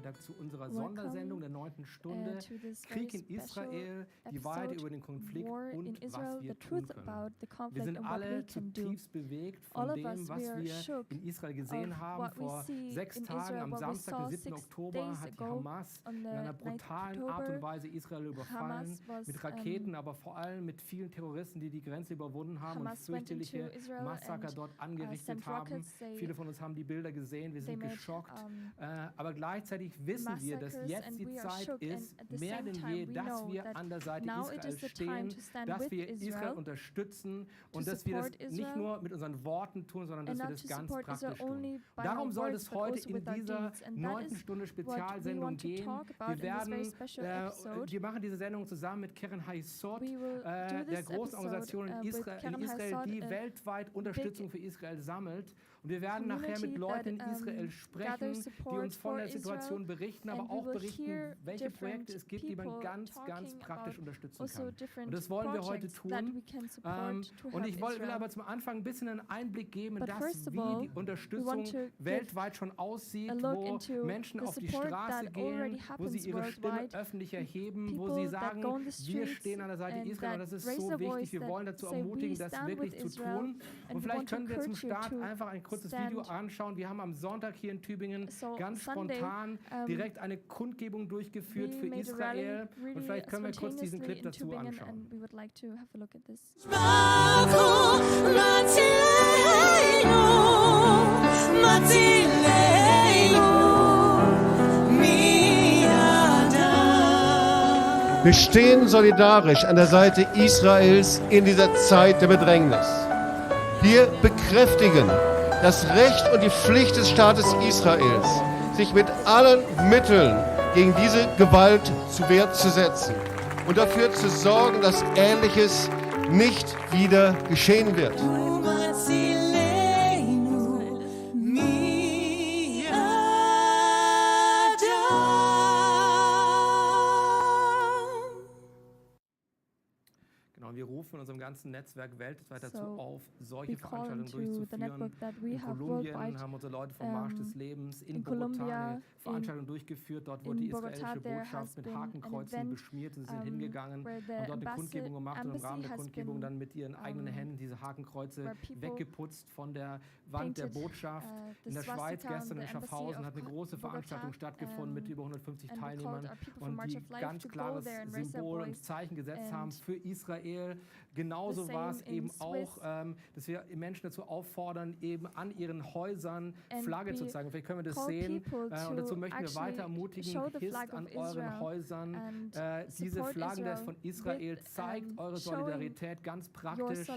Freitag zu unserer Sondersendung der 9. Stunde. Krieg in Israel, die Wahrheit über den Konflikt und was wir tun können. Wir sind alle zutiefst bewegt von dem, was wir in Israel gesehen haben. Vor 6 Tagen, am Samstag, den 7. Oktober, hat die Hamas in einer brutalen Art und Weise Israel überfallen. Mit Raketen, aber vor allem mit vielen Terroristen, die die Grenze überwunden haben und fürchterliche Massaker dort angerichtet haben. Viele von uns haben die Bilder gesehen, wir sind geschockt. Aber gleichzeitig wissen wir, dass jetzt die Zeit ist, mehr denn je, dass wir an der Seite Israels stehen, dass wir Israel unterstützen und dass wir das nicht nur mit unseren Worten tun, sondern dass wir das ganz praktisch tun. Darum soll es heute in dieser 9. Stunde Spezialsendung gehen. Wir machen diese Sendung zusammen mit Keren Hayesod, der großen Organisation in Israel, die weltweit Unterstützung für Israel sammelt. Und wir werden nachher mit Leuten in Israel sprechen, die uns von der Situation berichten, aber auch berichten, welche Projekte es gibt, die man ganz praktisch unterstützen kann. Und das wollen wir heute tun. Und ich will aber zum Anfang ein bisschen einen Einblick geben, wie die Unterstützung weltweit schon aussieht, wo Menschen auf die Straße gehen, wo sie ihre Stimme öffentlich erheben, wo sie sagen, wir stehen an der Seite Israel und das ist so wichtig, wir wollen dazu ermutigen, das wirklich zu tun. Und vielleicht können wir zum Start einfach ein kurzes Video anschauen. Wir haben am Sonntag hier in Tübingen ganz spontan direkt eine Kundgebung durchgeführt für Israel und vielleicht können wir kurz diesen Clip dazu anschauen. Wir stehen solidarisch an der Seite Israels in dieser Zeit der Bedrängnis. Wir bekräftigen das Recht und die Pflicht des Staates Israels, sich mit allen Mitteln gegen diese Gewalt zur Wehr zu setzen und dafür zu sorgen, dass Ähnliches nicht wieder geschehen wird. Wir rufen in unserem ganzen Netzwerk weltweit dazu auf, solche Veranstaltungen durchzuführen. In Kolumbien haben unsere Leute vom Marsch des Lebens in Bogotá eine Veranstaltung durchgeführt. Dort wurde die israelische Botschaft mit Hakenkreuzen beschmiert und sie sind hingegangen und dort eine Kundgebung gemacht und im Rahmen der Kundgebung dann mit ihren eigenen Händen diese Hakenkreuze weggeputzt von der Wand der Botschaft. In der Schweiz gestern in Schaffhausen hat eine große Veranstaltung stattgefunden mit über 150 Teilnehmern und die ganz klares Symbol und Zeichen gesetzt haben für Israel. Genauso war es eben auch, dass wir Menschen dazu auffordern, eben an ihren Häusern Flagge zu zeigen. Vielleicht können wir das sehen. Und dazu möchten wir weiter ermutigen, hisst an euren Häusern diese Flaggen von Israel, zeigt eure Solidarität ganz praktisch.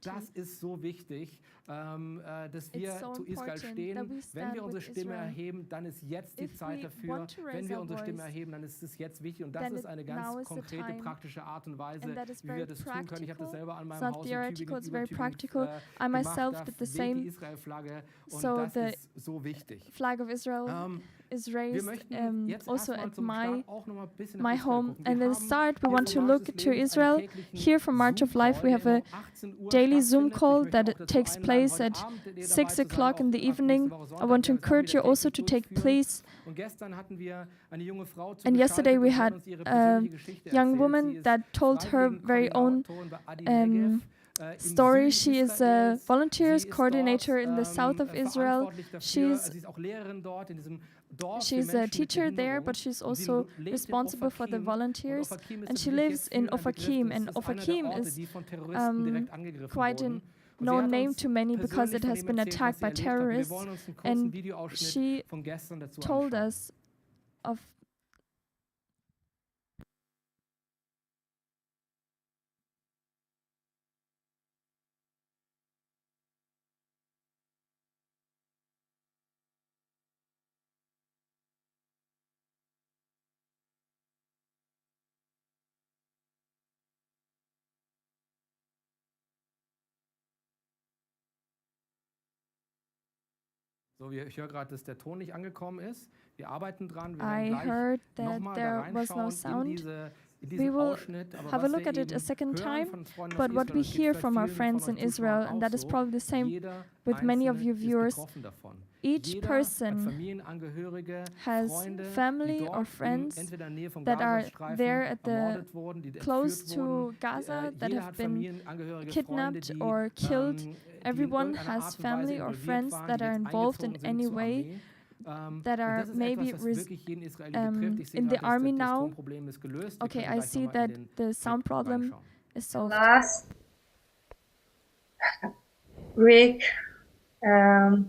Das ist so wichtig, dass wir zu Israel stehen. Wenn wir unsere Stimme erheben, dann ist jetzt die Zeit dafür. Wenn wir unsere Stimme erheben, dann ist es jetzt wichtig. Und das ist eine ganz konkrete, praktische Art und Weise, wie wir das tun können. Ich habe das selber an meinem Haus in Tübingen, it's very practical. I myself did the same. So the flag of Israel is raised also at my home. And at the start, we want to look to Israel. Here from March of Life, we have a daily Zoom call that takes place at 6 o'clock in the evening. I want to encourage you also to take place. And yesterday we had a young woman that told her very own story. She is a volunteers coordinator in the south of Israel. She's a teacher there, but she's also responsible for the volunteers. And she lives in Ofakim. And Ofakim is quite a known name to many because it has been attacked by terrorists. And she told us of So, ich höre gerade, dass der Ton nicht angekommen ist. Wir arbeiten dran. Wir I werden heard gleich that nochmal there da was no reinschauen in sound. diese we will have a look at it a second time, but what we hear from our friends in Israel, and that is probably the same with many of you viewers, each person has family or friends that are there at the close to Gaza that have been kidnapped or killed. Everyone has family or friends that are involved in any way, that are maybe in the army now. Okay, I see that the sound problem is solved. Last week I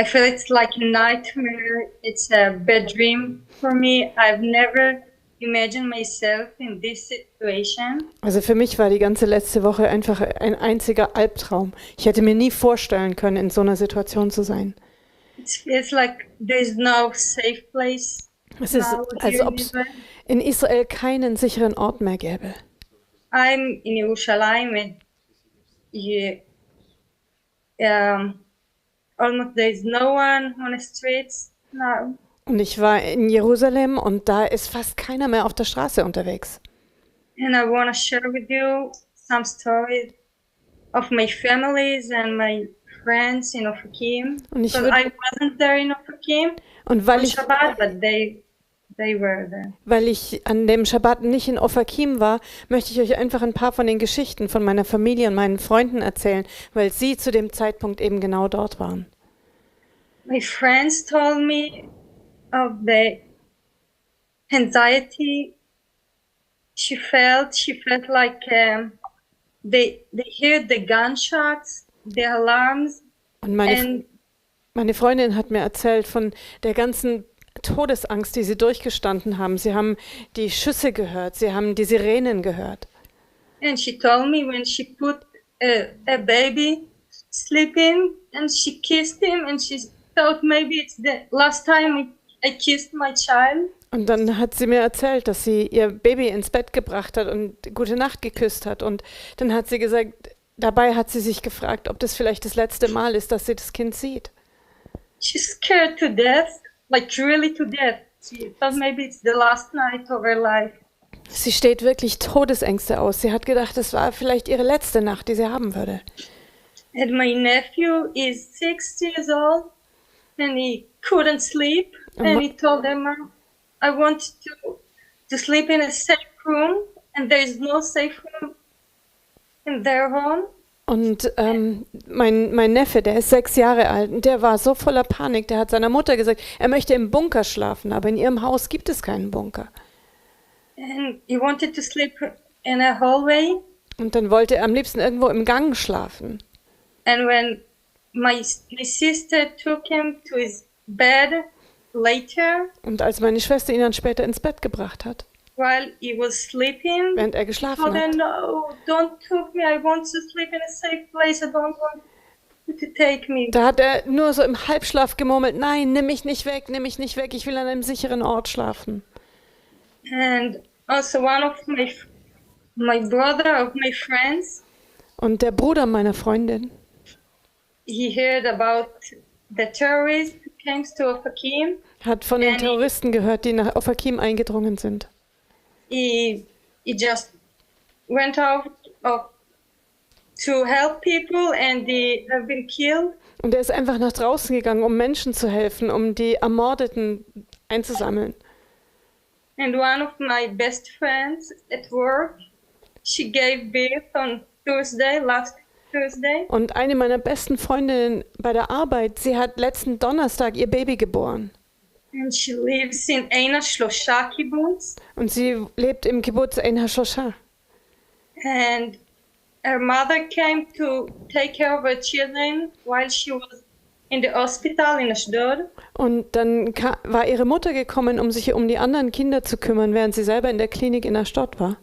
feel it's like a nightmare. It's a bad dream for me. I've never imagined myself in this situation. Also für mich war die ganze letzte Woche einfach ein einziger Albtraum. Ich hätte mir nie vorstellen können, in so einer Situation zu sein. It feels like there's no safe place. Es ist, als ob es in Israel keinen sicheren Ort mehr gäbe. I'm in Jerusalem and almost there's no one on the streets now. Und ich war in Jerusalem und da ist fast keiner mehr auf der Straße unterwegs. And I want to share with you some stories of my families and my friends in Ofakim. Because I wasn't there in Ofakim on Shabbat, but they were there. Weil ich an dem Schabbat nicht in Ofakim war, möchte ich euch einfach ein paar von den Geschichten von meiner Familie und meinen Freunden erzählen, weil sie zu dem Zeitpunkt eben genau dort waren. My friends told me of the anxiety she felt. She felt like they heard the gunshots, the alarms. Und meine Freundin hat mir erzählt von der ganzen Todesangst, die sie durchgestanden haben. Sie haben die Schüsse gehört, sie haben die Sirenen gehört. And she told me when she put a baby sleeping and she kissed him and she thought maybe it's the last time I kissed my child. Und dann hat sie mir erzählt, dass sie ihr Baby ins Bett gebracht hat und gute Nacht geküsst hat. Und dann hat sie gesagt, dabei hat sie sich gefragt, ob das vielleicht das letzte Mal ist, dass sie das Kind sieht. She's scared to death, like really to death. She thought maybe it's the last night of her life. Sie steht wirklich Todesängste aus. Sie hat gedacht, das war vielleicht ihre letzte Nacht, die sie haben würde. And my nephew is 6 years old and he couldn't sleep. And he told them, I want to sleep in a safe room and there is no safe room in their home. Und mein Neffe, der ist 6 Jahre alt und der war so voller Panik, der hat seiner Mutter gesagt, er möchte im Bunker schlafen, aber in ihrem Haus gibt es keinen Bunker. And he wanted to sleep in a hallway. Und dann wollte er am liebsten irgendwo im Gang schlafen. And when my sister took him to his bed later, und als meine Schwester ihn dann später ins Bett gebracht hat, while he was sleeping, während er geschlafen told her, hat, no, don't take me, I want to sleep in a safe place, I don't want you to take me. Da hat er nur so im Halbschlaf gemurmelt, nein, nimm mich nicht weg, ich will an einem sicheren Ort schlafen. And also one of my brother of my friends, und der Bruder meiner Freundin, he heard about the terrorists who came to Ofakim. Hat von den Terroristen gehört, die nach Ofakim eingedrungen sind. He just went out to help people and they have been killed. Und er ist einfach nach draußen gegangen, um Menschen zu helfen, um die Ermordeten einzusammeln. And one of my best friends at work, she gave birth on last Thursday. Und eine meiner besten Freundinnen bei der Arbeit, sie hat letzten Donnerstag ihr Baby geboren. And she lives in Ein HaShlosha kibbutz. Und sie lebt im Kibbutz Ein HaShlosha. And her mother came to take care of her children while she was in the hospital in Ashdod. Und dann war ihre Mutter gekommen, um sich um die anderen Kinder zu kümmern, während sie selber in der Klinik in Ashdod war.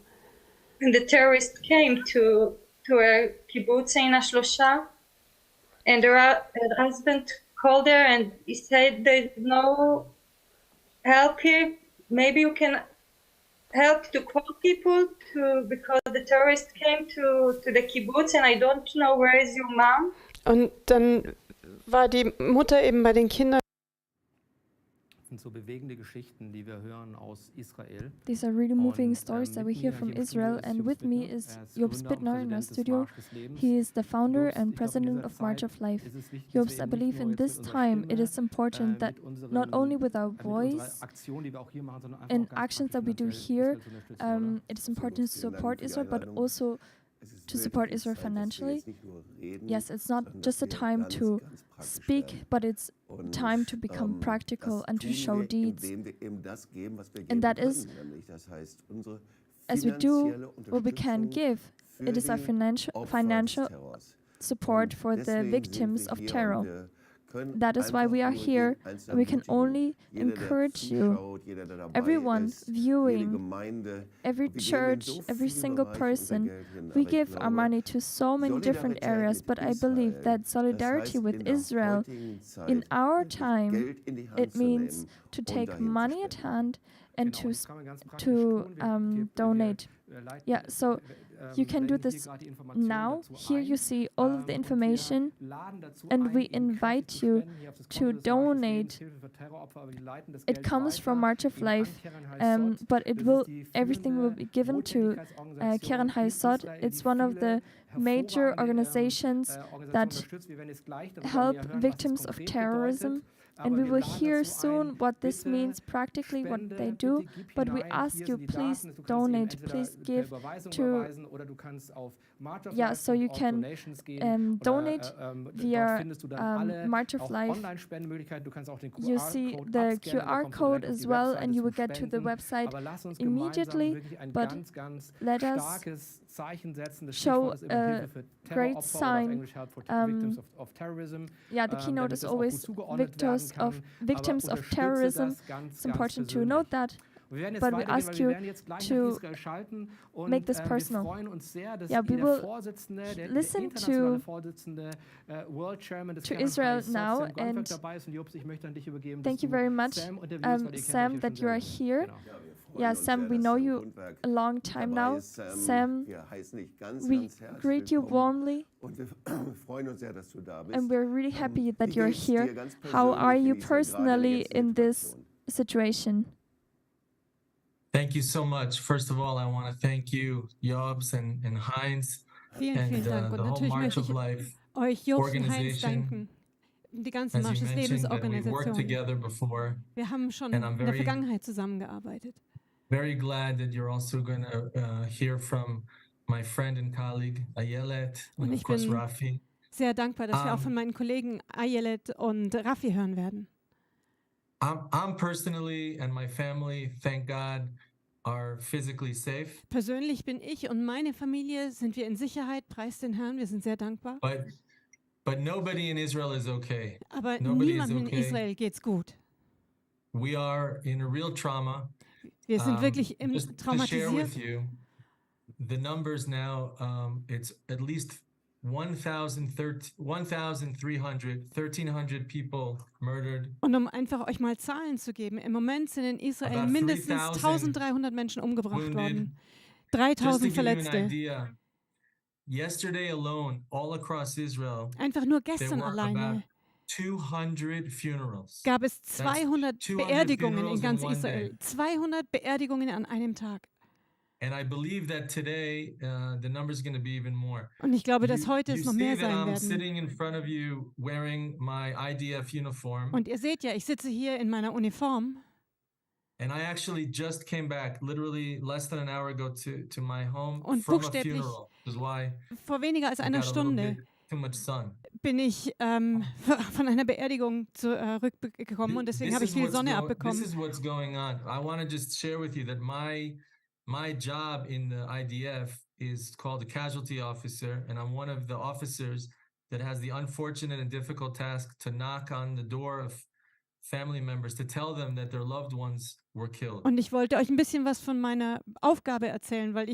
And the terrorist came to her kibbutz Ein HaShlosha, and her husband called her and he said there's no help here. Maybe you can help to call people because the terrorist came to the kibbutz and I don't know where is your mom. Und dann war die Mutter eben bei den Kindern. sind so bewegende Geschichten, die wir hören aus Israel. These are really moving stories that we hear from Israel. And with me is Jobst Bittner in our studio. He is the founder and president of March of Life. Jobst, I believe in this time it is important that not only with our voice and actions that we do here, it is important to support Israel, but also to support Israel financially. Yes, it's not just a time to speak, but it's time to become practical and to show deeds. And that is, as we do what we can give, it is our financial support for the victims of terror. That is why we are here, and we can only encourage you, everyone viewing, every church, every single person. We give our money to so many different areas, but I believe that solidarity with Israel in our time, it means to take money at hand and to donate. Yeah, so you can do this now. Here you see all of the information, and we invite you to donate. It comes from March of Life, but everything will be given to Keren Hayesod. It's one of the major organizations that help victims of terrorism. And we will hear soon what this means practically, what they do. But we ask you, please donate, please give to, so you can donate via March of Life. You see the QR code as well, and you will get to the website immediately. But let us show a great sign. The keynote is always victims of terrorism. It's important to note that. But we ask you to make this personal. We will listen to Israel now, and thank you very much, Sam, that you are here. Sam, we know you a long time now. Sam, we greet you warmly, and we're really happy that you're here. How are you personally in this situation? Thank you so much. First of all, I want to thank you, Jobst and Heinz, and the whole March of Life organization. Die ganze Marsch des Lebens Organisation. Wir haben schon in der Vergangenheit zusammengearbeitet. Very glad that you're also going to hear from my friend and colleague Ayelet and of course Rafi. Sehr dankbar, dass wir auch von meinen Kollegen Ayelet und Rafi hören werden. I'm personally and my family, thank God, are physically safe. Persönlich bin ich und meine Familie sind wir in Sicherheit, preis den Herrn, wir sind sehr dankbar. But nobody in Israel is okay. Aber niemandem in Israel geht's gut. We are in a real trauma. Wir sind wirklich traumatisiert. To share with you the numbers now, it's at least 1,300 people murdered. Und einfach euch mal Zahlen zu geben, im Moment sind in Israel mindestens 1.300 Menschen umgebracht worden. 3.000 Verletzte. Yesterday alone, all across Israel, einfach nur gestern alleine 200 funerals. Gab es 200 Beerdigungen in ganz Israel. 200 Beerdigungen an einem Tag. And I believe that today the number is going to be even more. Und ich glaube, dass heute es noch mehr sein I'm werden. Sitting in front of you wearing my IDF uniform. Und ihr seht ja, ich sitze hier in meiner Uniform. And I actually just came back, literally less than an hour ago, to my home und from a funeral. Vor weniger als einer Stunde bin ich von einer Beerdigung zurückgekommen und deswegen habe ich viel Sonne abbekommen. This is what's going on. I want to just share with you that my job in the IDF is called a casualty officer, and I'm one of the officers that has the unfortunate and difficult task to knock on the door of family members to tell them that their loved ones were killed. Und ich wollte euch ein bisschen was von meiner Aufgabe erzählen, weil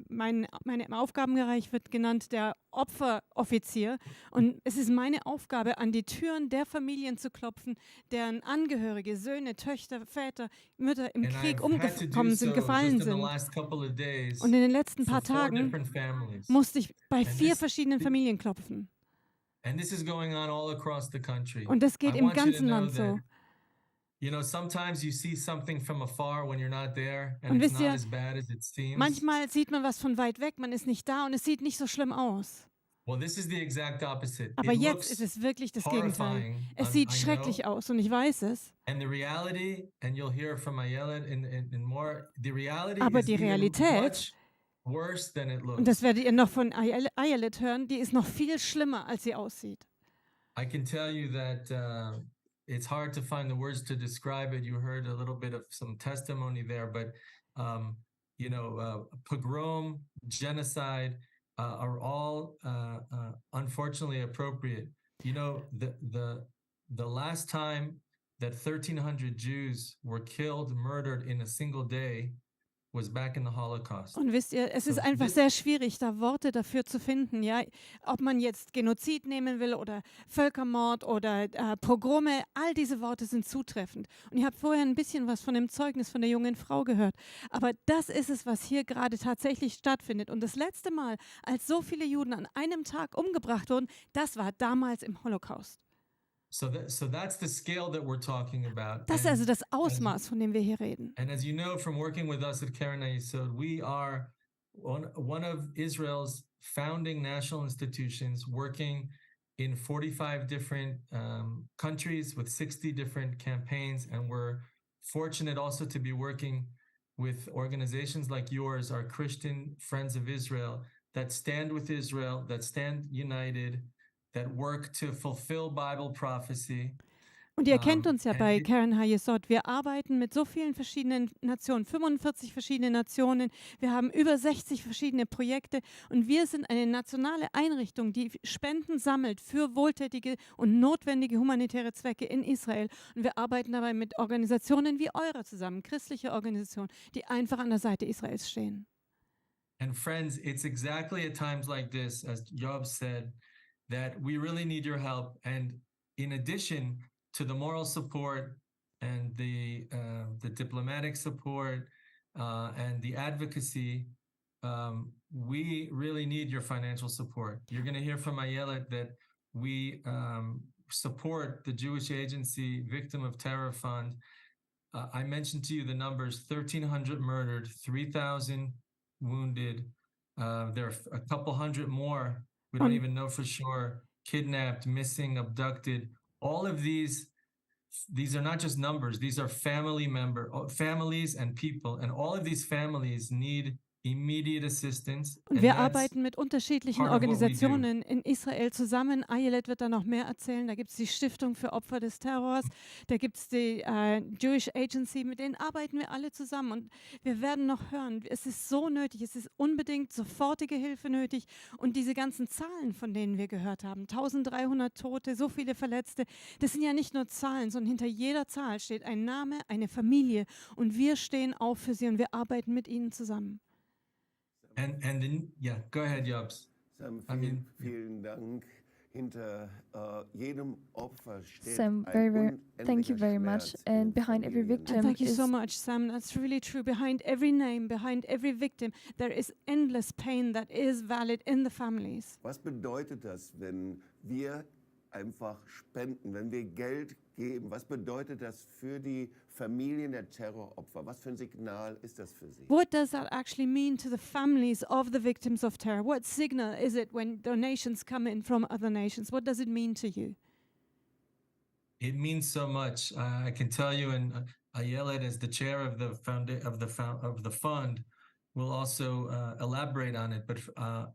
meine Aufgabenbereich wird genannt der Opferoffizier, und es ist meine Aufgabe, an die Türen der Familien zu klopfen, deren Angehörige, Söhne, Töchter, Väter, Mütter im Krieg umgekommen sind, gefallen sind. Und in den letzten paar Tagen musste ich bei 4 verschiedenen Familien klopfen. And this is going on all across the country. Und das geht im ganzen Land so. You know, sometimes you see something from afar when you're not there, and Und it's wisst not ihr, as bad as it seems. manchmal sieht man was von weit weg, man ist nicht da und es sieht nicht so schlimm aus. Well, this is the exact opposite. Aber It jetzt ist looks es wirklich das Gegenteil. horrifying. Es sieht I schrecklich know. aus und ich weiß es. And the reality, and you'll hear from Ayelet in more, the reality Aber is die even Realität, much worse than it und das looks. werdet ihr noch von Ayelet hören, die ist noch viel schlimmer, als sie aussieht. I can tell you that it's hard to find the words to describe it. You heard a little bit of some testimony there, but you know, pogrom, genocide are all unfortunately appropriate. You know, the last time that 1,300 Jews were killed, murdered in a single day was back in the Holocaust. Und wisst ihr, es ist einfach sehr schwierig, da Worte dafür zu finden, ja, ob man jetzt Genozid nehmen will oder Völkermord oder Pogrome, all diese Worte sind zutreffend. Und ihr habt vorher ein bisschen was von dem Zeugnis von der jungen Frau gehört, aber das ist es, was hier gerade tatsächlich stattfindet. Und das letzte Mal, als so viele Juden an einem Tag umgebracht wurden, das war damals im Holocaust. So that's the scale that we're talking about. Das ist also das Ausmaß, von dem wir hier reden. And as you know from working with us at Keren Hayesod, we are one of Israel's founding national institutions working in 45 different countries with 60 different campaigns. And we're fortunate also to be working with organizations like yours, our Christian Friends of Israel, that stand with Israel, that stand united, that work to fulfill Bible prophecy. Und ihr kennt uns ja bei Keren Hayesod. Wir arbeiten mit so vielen verschiedenen Nationen, 45 verschiedene Nationen. Wir haben über 60 verschiedene Projekte und wir sind eine nationale Einrichtung, die Spenden sammelt für wohltätige und notwendige humanitäre Zwecke in Israel. Und wir arbeiten dabei mit Organisationen wie eurer zusammen, christliche Organisationen, die einfach an der Seite Israels stehen. And friends, it's exactly at times like this, as Jobst said, that we really need your help. And in addition to the moral support and the diplomatic support and the advocacy, we really need your financial support. You're going to hear from Ayelet that we support the Jewish Agency Victim of Terror Fund. I mentioned to you the numbers: 1,300 murdered, 3,000 wounded. There are a couple hundred more. We don't even know for sure, kidnapped, missing, abducted. All of these are not just numbers. These are families and people. And all of these families need immediate assistance. Und wir arbeiten mit unterschiedlichen Organisationen in Israel zusammen. Ayelet wird da noch mehr erzählen. Da gibt es die Stiftung für Opfer des Terrors. Da gibt es die Jewish Agency. Mit denen arbeiten wir alle zusammen. Und wir werden noch hören, es ist so nötig. Es ist unbedingt sofortige Hilfe nötig. Und diese ganzen Zahlen, von denen wir gehört haben, 1.300 Tote, so viele Verletzte, das sind ja nicht nur Zahlen, sondern hinter jeder Zahl steht ein Name, eine Familie. Und wir stehen auf für sie und wir arbeiten mit ihnen zusammen. And then, yeah, go ahead, Jobst. Sam, vielen Dank. Hinter jedem Opfer steht Sam, thank you very much. And behind every victim, thank you so much, Sam. That's really true. Behind every name, behind every victim, there is endless pain that is valid in the families. Was bedeutet das, wenn wir einfach spenden, wenn wir Geld geben? Was bedeutet das für die Familien der Terroropfer? Was für ein Signal ist das für sie? What does that actually mean to the families of the victims of terror? What signal is it when donations come in from other nations? What does it mean to you? It means so much. I can tell you, and Ayelet, as the chair of the fund, will also elaborate on it. But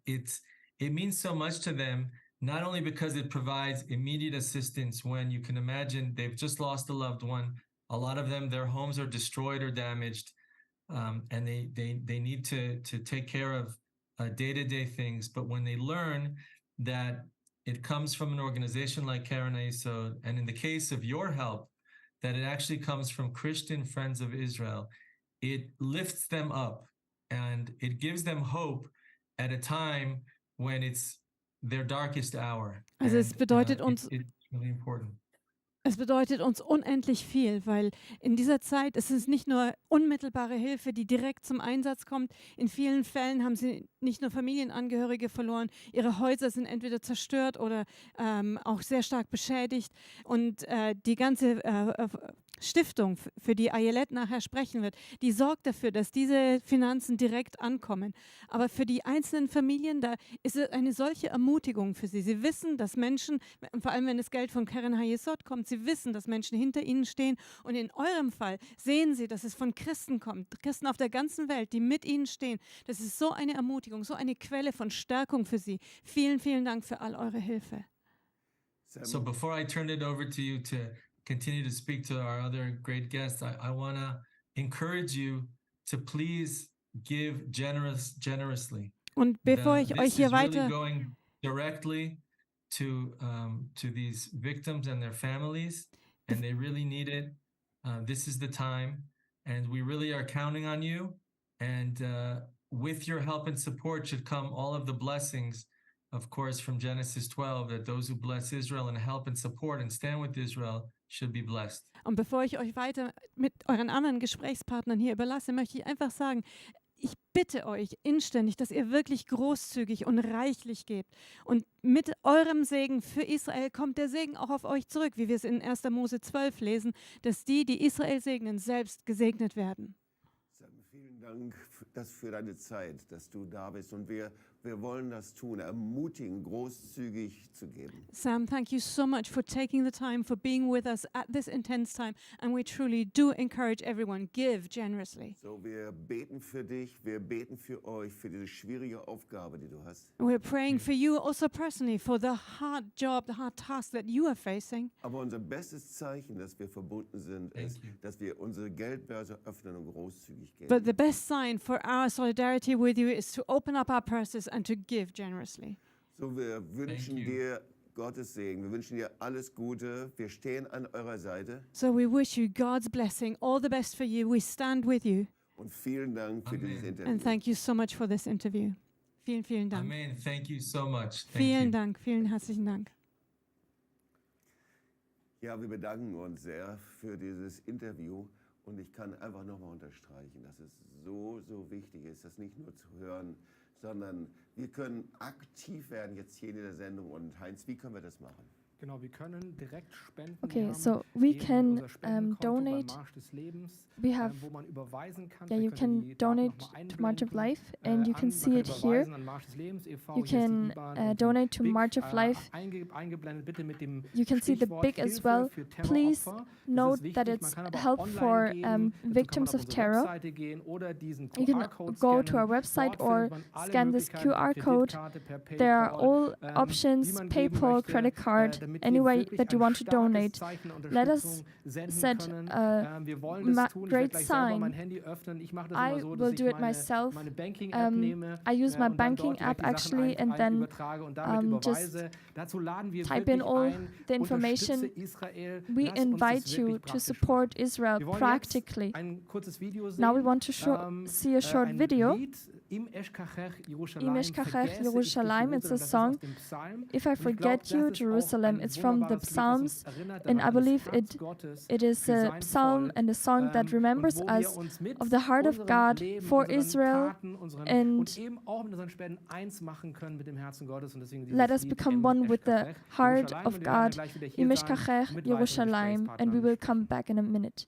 it means so much to them. Not only because it provides immediate assistance when you can imagine they've just lost a loved one. A lot of them, their homes are destroyed or damaged, and they need to take care of day-to-day things. But when they learn that it comes from an organization like Keren Hayesod, and in the case of your help, that it actually comes from Christian Friends of Israel, it lifts them up and it gives them hope at a time when it's their darkest hour. Also es bedeutet uns, it's really important. Es bedeutet uns unendlich viel, weil in dieser Zeit ist es nicht nur unmittelbare Hilfe, die direkt zum Einsatz kommt. In vielen Fällen haben sie nicht nur Familienangehörige verloren, ihre Häuser sind entweder zerstört oder auch sehr stark beschädigt. Und die ganze Stiftung, für die Ayelet nachher sprechen wird, die sorgt dafür, dass diese Finanzen direkt ankommen. Aber für die einzelnen Familien, da ist es eine solche Ermutigung für sie. Sie wissen, dass Menschen, vor allem wenn das Geld von Keren Hayesod kommt, sie wissen, dass Menschen hinter ihnen stehen. Und in eurem Fall sehen sie, dass es von Christen kommt, Christen auf der ganzen Welt, die mit ihnen stehen. Das ist so eine Ermutigung, so eine Quelle von Stärkung für sie. Vielen, vielen Dank für all eure Hilfe. So before I turn it over to you to continue to speak to our other great guests, I want to encourage you to please give generously. Und bevor ich euch hier weiter going directly to these victims and their families, and they really need it. This is the time, and we really are counting on you. And with your help and support should come all of the blessings, of course, from Genesis 12, that those who bless Israel and help and support and stand with Israel should be blessed. Und bevor ich euch weiter mit euren anderen Gesprächspartnern hier überlasse, möchte ich einfach sagen, ich bitte euch inständig, dass ihr wirklich großzügig und reichlich gebt. Und mit eurem Segen für Israel kommt der Segen auch auf euch zurück, wie wir es in 1. Mose 12 lesen, dass die Israel segnen, selbst gesegnet werden. Vielen Dank für deine Zeit, dass du da bist. Und wir wollen das tun, ermutigen, großzügig zu geben. Sam, thank you so much for taking the time, for being with us at this intense time. And we truly do encourage everyone, give generously. So, wir beten für dich, wir beten für euch, für diese schwierige Aufgabe, die du hast. We're praying for you also personally, for the hard job, the hard task that you are facing. Aber unser bestes Zeichen, dass wir verbunden sind, ist, dass wir unsere Geldbörse öffnen und großzügig geben. But the best sign for our solidarity with you is to open up our purses and to give generously. So, wir wünschen dir Gottes Segen. Wir wünschen dir alles Gute. Wir stehen an eurer Seite. So we wish you God's blessing, all the best for you. We stand with you. Und vielen Dank für dieses Interview. And thank you so much for this interview. Vielen, vielen Dank. Amen. Thank you so much. Vielen Dank, vielen herzlichen Dank. Ja, wir bedanken uns sehr für dieses Interview. Und ich kann einfach nochmal unterstreichen, dass es so, so wichtig ist, das nicht nur zu hören, sondern wir können aktiv werden jetzt hier in der Sendung. Und Heinz, wie können wir das machen? Genau, wir können direkt spenden. Okay, so we can donate. We have, yeah, you can donate to March of Life, and you can see it here. You can donate to March of Life. You can see the big as well. Please note that it's help for victims of terror. You can go to our website or scan this QR code. There are all options, PayPal, credit card, any way that you want to donate. Let us set a great sign. I will do it myself. I use my banking app actually, and then just type in all the information. We invite you to support Israel practically. Now we want to see a short video. Im Eshkachech Yerushalayim, it's a song. If I Forget You, Jerusalem, it's from the Psalms, and I believe it is a psalm and a song that remembers us of the heart of God for Israel, and let us become one with the heart of God. Im Eshkachech Yerushalayim, and we will come back in a minute.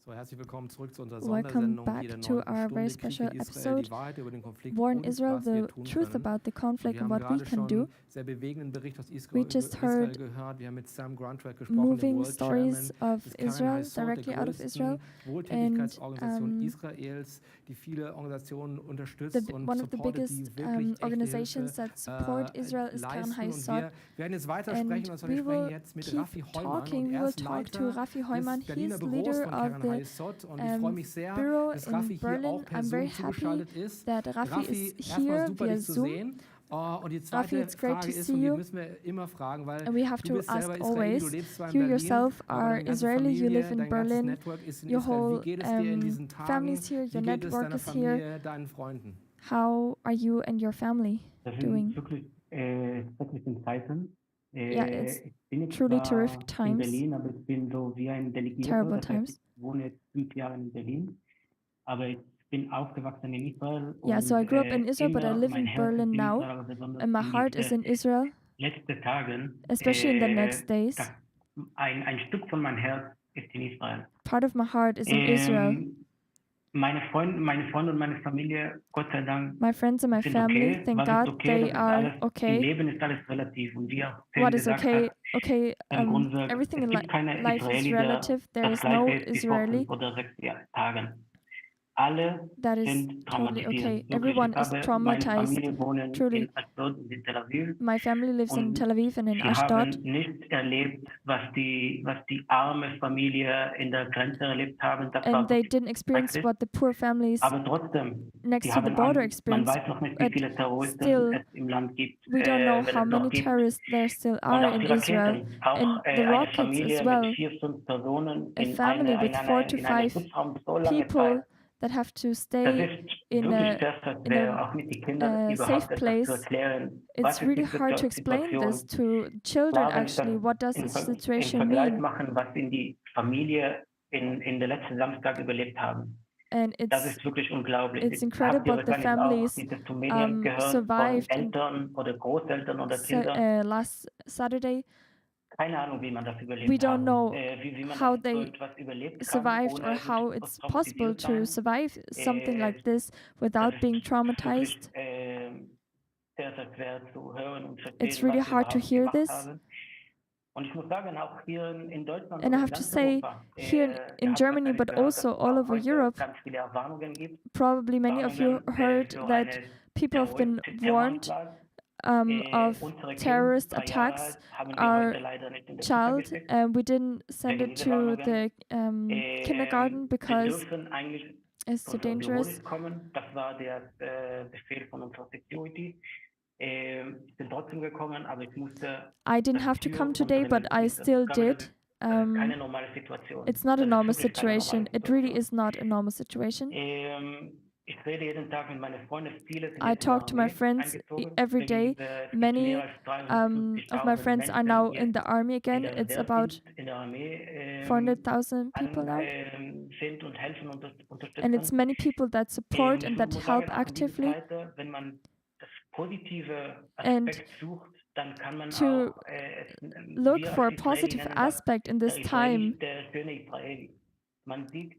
So, herzlich willkommen zurück zu unserer Welcome Sondersendung back hier der to 9. our very Stunde special Krieg in Israel, episode, die Wahrheit über den Konflikt War in und Israel, was the wir tun truth können. about the conflict Wir and haben what we gerade can schon do. sehr bewegenden Bericht aus We Israel just heard gehört. Wir haben mit Sam Grundwerg gesprochen, dem moving World stories Chairwoman of des Keren Israel, Hayesod, directly der out of Israel. größten Wohltätigkeitsorganisation Israels, die viele Organisationen unterstützt und One of the supportet, biggest die wirklich echte organizations Hilfe that support Israel is Keren leisten. Und Hayesod. wir werden jetzt weitersprechen, und zwar wir We sprechen will jetzt mit keep Raffi Heumann, talking. und We er will ist talk to Leiter Raffi Heumann. des He Berliner is Büros leader von of Keren the Hayesod, und ich freue mich sehr, bureau dass in Raffi hier Berlin. auch per I'm Zoom very happy zugeschaltet ist. that Raffi is erstmal here super, via dich zu Zoom. sehen. Und die Raffi, zweite it's great Frage to ist, see und die you. müssen wir immer fragen, weil And we have du to bist selber ask Israeli, du always. lebst zwar in You Berlin, yourself aber are deine ganze Israeli, you Familie, live in dein ganzes Berlin. Network ist in Your Israel. Wie whole geht es dir in diesen Tagen? family is here, Wie your geht es network deiner is here. Familie, deinen Freunden? How are you and your family Das doing? sind wirklich schreckliche Zeiten. Yeah, it's Ich bin jetzt truly zwar terrific in times, Berlin, aber ich bin so wie ein Delegierter. terrible Das heißt, times. ich wohne jetzt 5 Jahre in Berlin, aber ich bin aufgewachsen in Israel. Yeah, so I grew up in Israel, but I live mein in Herz ist Berlin in now, Israel, aber besonders and my in heart is in Israel, letzten Tagen. especially in the next days. Ein Stück von meinem Herz ist in Israel. Part of my heart is in Israel. Meine Freunde und meine Familie, Gott sei Dank, My friends and my sind family, okay. thank Was ist God, okay? they Das ist are alles, im okay. Leben ist alles relativ. Und wie auch What is gesagt okay? hat, Okay, im Grundwerk, everything es in gibt keine life is Israeli, der relative. There das is no Gleiche ist wie vor Israeli 5 oder 6 Tagen. Alle that is sind totally traumatisiert. okay. Wirklich, Everyone ich is habe meine traumatized. Familie wohnen Truly, in Ashdod und in Tel Aviv. my family lives in Und Tel Aviv and in sie Ashdod, haben nicht erlebt, was die arme Familie in der Grenze erlebt haben. Das war and they wirklich didn't experience schrecklich. what the poor families Aber trotzdem, next die to the haben border man experienced. weiß noch nicht, wie But viele Terroristen still, es im Land gibt, we don't know wenn how es noch many gibt. terrorists there still Und are auch in die Israel, Raketen, auch and the eine rockets Familie as mit well. 4, 5 Personen A in family with 4 to in einem 5 Schutzraum so lange Zeit. people that have to Das stay ist in wirklich sehr in schwer, a auch mit den Kindern safe überhaupt etwas zu place. erklären. It's Was ist really die hard to explain this Situation? to children Klar, wenn ich das actually. What does im this im situation Vergleich mean? machen, was in die Familie in der letzten Samstag überlebt haben. And Das it's ist wirklich unglaublich. it's Habt incredible ihr what the wahrscheinlich auch families die Testimonials gehört von survived in Eltern oder Großeltern oder Kindern? last Saturday. Keine Ahnung, wie man das überlebt We don't haben. know Wie man how so they etwas überlebt kann, survived or ohne how wirklich it's possible traumatisiert to sein. survive something like this Das without being ist traumatized. wirklich sehr, sehr schwer zu hören und verstehen, It's really was sie hard to überhaupt hear gemacht this. haben. Und ich muss sagen, auch hier in Deutschland And I oder in have to ganz say, Europa, here ihr in habt Germany, wahrscheinlich but gehört, dass also es all auch over heute Europe, ganz viele Warnungen gibt. probably many of you Warnungen heard für that eine people have been warned of Unsere terrorist Kind, 3 Jahre attacks. alt, haben wir Our heute leider nicht in der Kita child, geschickt, and we didn't send wegen it dieser to Warnungen. the kindergarten Sie because dürfen eigentlich it's too von der dangerous. Büro kommen. Das war der Befehl von unserer Security. Ich bin trotzdem gekommen, aber ich musste I didn't have to come today, but I still did. keine normale Situation. It's not a Das ist normal wirklich keine normale situation. It really Situation. is not a normal situation. Ich rede jeden Tag mit meinen Freunden. Viele sind I jetzt in der talk to my Armee friends eingezogen. every day. Es gibt Many mehr als of my 350.000 friends are Menschen now in jetzt the army in again. der It's about Reservedienst in der Armee 400,000 people now. sind und helfen und And it's unterstützen. many people that support Ich and that muss help sagen, auch in dieser actively. Zeit, wenn man das positive And Aspekt sucht, dann kann man to auch look wir for a als Israeli positive nennen das aspect in this der Israeli, time. der schöne Israeli. Man sieht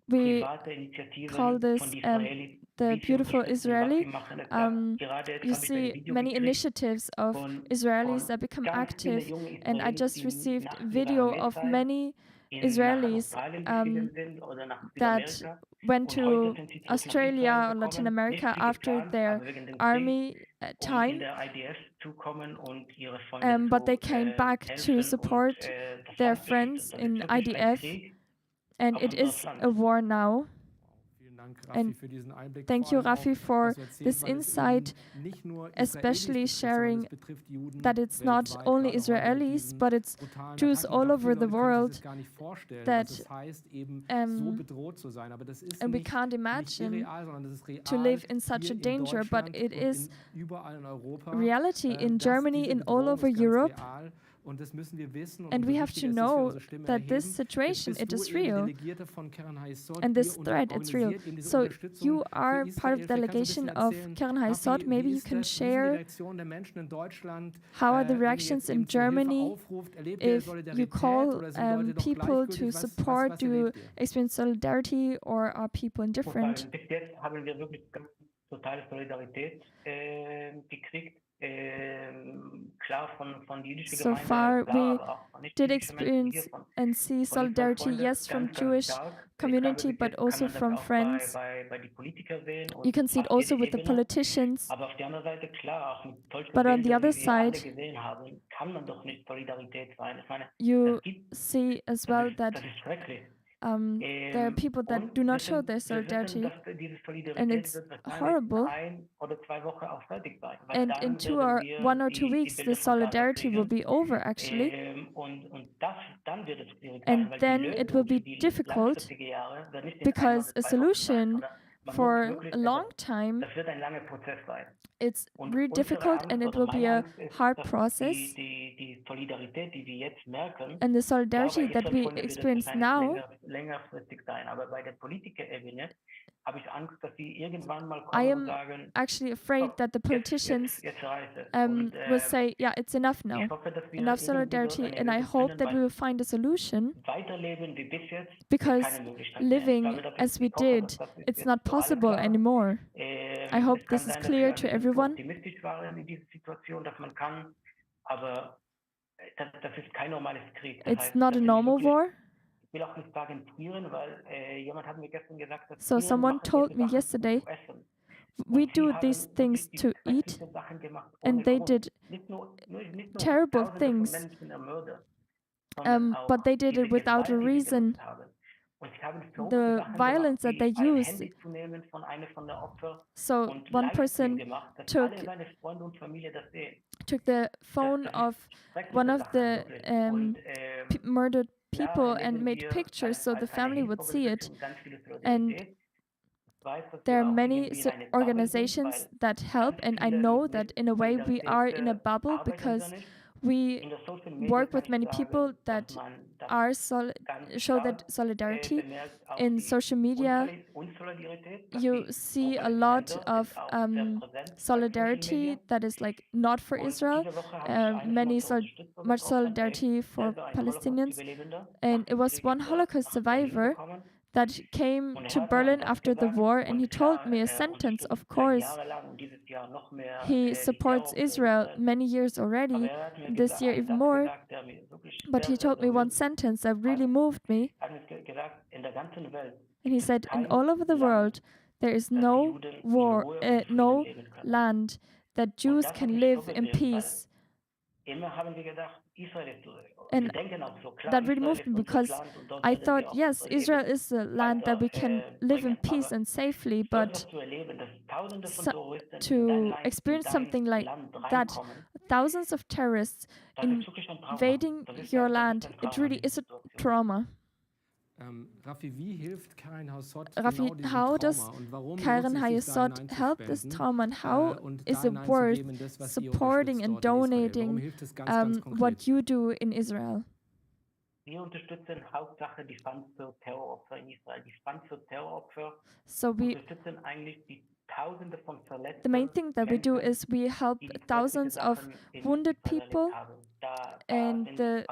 we call this the beautiful Israeli. You see many initiatives of Israelis that become active, and I just received video of many Israelis that went to Australia or Latin America after their army time, but they came back to support their friends in IDF, and it is a war now. And thank you, Rafi, for this insight, especially sharing that it's not only Israelis, but it's Jews all over the world that and we can't imagine to live in such a danger, but it is reality in Germany, in all over Europe. And we have to know that this situation, it is real, and this threat, it's real. So you are part of the delegation of Keren Hayesod. Maybe you can share how are the reactions in Germany if you call people to support, do you experience solidarity, or are people indifferent? So far, we did experience and see solidarity, yes, from Jewish community, but also from friends. You can see it also with the politicians. But on the other side, you see as well that there are people that do not show their solidarity, and it's horrible. And in 1 or 2 weeks, the solidarity will be over, actually. And then it will be difficult, because a solution for a long time, it's really difficult, and it will be a hard process. And the solidarity that we experience now, I am actually afraid that the politicians will say, yeah, it's enough now, enough solidarity, and I hope that we will find a solution, because living as we did, it's not possible anymore. I hope this is clear to everyone. It's not a normal war. So someone told me yesterday, we do these things to eat, and they did terrible things, but they did it without a reason. The violence that they used. So one person took the phone of one of the murdered people and made pictures so the family would see it. And there are many organizations that help, and I know that in a way we are in a bubble, because we work with many people that are show that solidarity. In social media, you see a lot of solidarity that is like not for Israel, much solidarity for Palestinians. And it was one Holocaust survivor that came to Berlin after the war, and he told me a sentence. Of course, he supports Israel many years already, this year even more, but he told me one sentence that really moved me. And he said, in all over the world, there is no war, no land that Jews can live in peace. And that really moved me, because I thought, yes, Israel is a land that we can live in peace and safely, but to experience something like that, thousands of terrorists invading your land, it really is a trauma. Rafi, how does Keren Hayesod help this trauma, and how is it worth supporting and donating what you do in Israel? So the main thing that we do is we help thousands of wounded people and the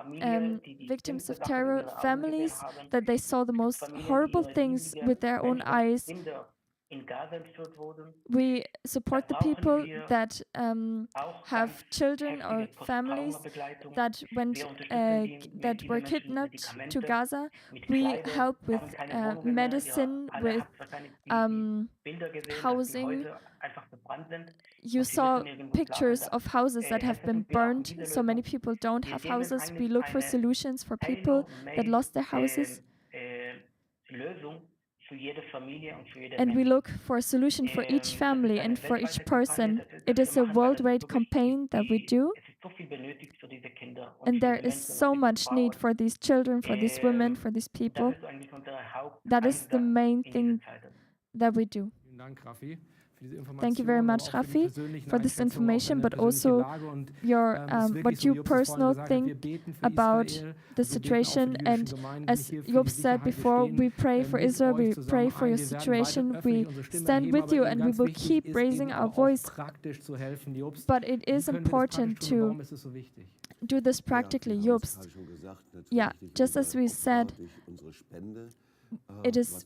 victims of terror families, that they saw the most horrible things with their own eyes. We support the people that have children or families that were kidnapped to Gaza. We help with medicine, with housing. You saw pictures of houses that have been burned, so many people don't have houses. We look for solutions for people that lost their houses. And we look for a solution for each family and for each person. It is a worldwide campaign that we do. And there is so much need for these children, for these women, for these people. That is the main thing that we do. Thank you very much, Rafi, for this information, but also your what you personally think about the situation. And as Jobst said before, we pray for Israel, we pray for your situation, we stand with you, and we will keep raising our voice. But it is important to do this practically, Jobst. Yeah, just as we said,